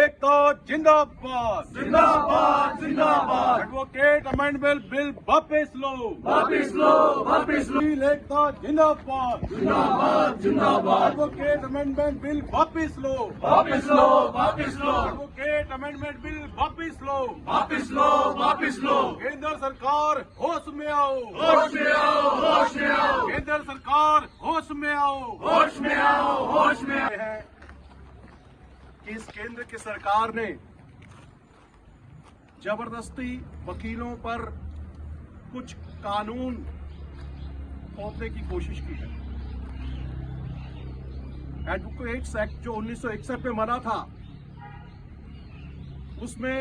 एकता जिंदाबाद जिंदाबाद जिंदाबाद। एडवोकेट अमेंडमेंट बिल वापस लो वापस लो वापस लो। एकता जिंदाबाद जिंदाबाद जिंदाबाद। एडवोकेट अमेंडमेंट बिल वापस लो वापस लो वापस लो। एडवोकेट अमेंडमेंट बिल वापस लो वापस लो वापस लो। केंद्र सरकार होश में आओ होश में आओ होश में आओ। केंद्र सरकार होश में आओ होश में आओ होश में आओ। है कि इस केंद्र की सरकार ने जबरदस्ती वकीलों पर कुछ कानून थोपने की कोशिश की है। एडवोकेट्स एक्ट जो 1961 में बना था, उसमें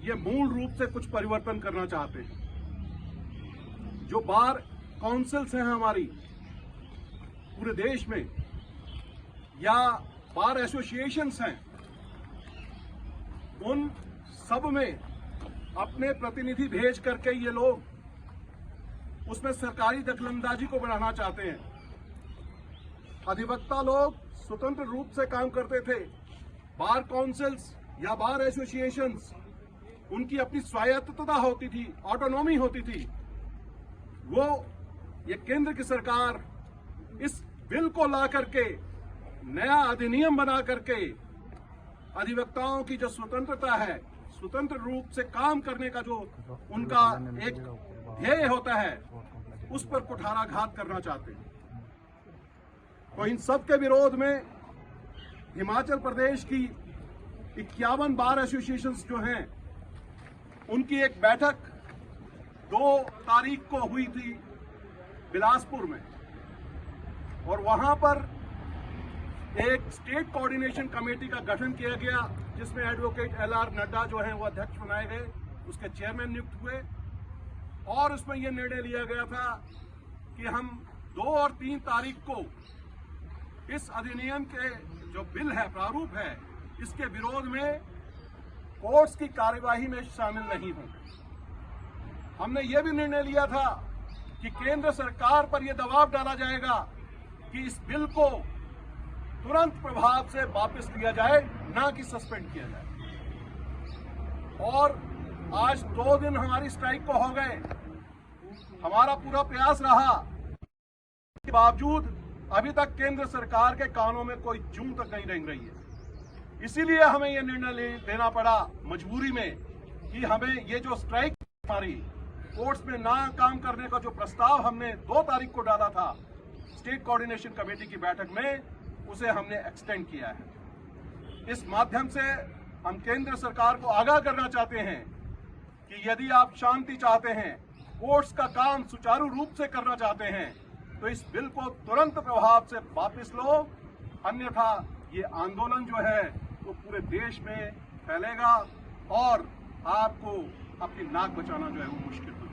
ये मूल रूप से कुछ परिवर्तन करना चाहते हैं। जो बार काउंसिल्स हैं हमारी पूरे देश में, या बार एसोसिएशंस हैं, उन सब में अपने प्रतिनिधि भेज करके ये लोग उसमें सरकारी दखलंदाजी को बढ़ाना चाहते हैं। अधिवक्ता लोग स्वतंत्र रूप से काम करते थे। बार काउंसिल्स या बार एसोसिएशंस, उनकी अपनी स्वायत्तता होती थी, ऑटोनॉमी होती थी। वो ये केंद्र की सरकार इस बिल को ला करके नया अधिनियम बना करके अधिवक्ताओं की जो स्वतंत्रता है, स्वतंत्र रूप से काम करने का जो उनका एक ध्येय होता है, उस पर कुठाराघात करना चाहते हैं। तो इन सब के विरोध में हिमाचल प्रदेश की 51 बार एसोसिएशंस जो हैं, उनकी एक बैठक 2 तारीख को हुई थी बिलासपुर में, और वहां पर एक स्टेट कोऑर्डिनेशन कमेटी का गठन किया गया, जिसमें एडवोकेट LR नड्डा जो हैं वो अध्यक्ष बनाए गए, उसके चेयरमैन नियुक्त हुए। और उसमें यह निर्णय लिया गया था कि हम 2 और 3 तारीख को इस अधिनियम के जो बिल है, प्रारूप है, इसके विरोध में कोर्ट्स की कार्यवाही में शामिल नहीं होंगे। हमने यह भी निर्णय लिया था कि केंद्र सरकार पर यह दबाव डाला जाएगा कि इस बिल को तुरंत प्रभाव से वापस लिया जाए, ना कि सस्पेंड किया जाए। और आज 2 दिन हमारी स्ट्राइक को हो गए। हमारा पूरा प्रयास रहा, के बावजूद अभी तक केंद्र सरकार के कानों में कोई जूं तक नहीं रेंग रही है। इसीलिए हमें यह निर्णय लेना पड़ा मजबूरी में कि हमें ये जो स्ट्राइक हमारी कोर्ट्स में ना काम करने का जो प्रस्ताव हमने 2 तारीख को डाला था स्टेट कोऑर्डिनेशन कमेटी की बैठक में, उसे हमने एक्सटेंड किया है। इस माध्यम से हम केंद्र सरकार को आगाह करना चाहते हैं कि यदि आप शांति चाहते हैं, कोर्ट्स का काम सुचारू रूप से करना चाहते हैं, तो इस बिल को तुरंत प्रभाव से वापस लो, अन्यथा ये आंदोलन जो है वो पूरे देश में फैलेगा और आपको अपनी नाक बचाना जो है वो मुश्किल होगा।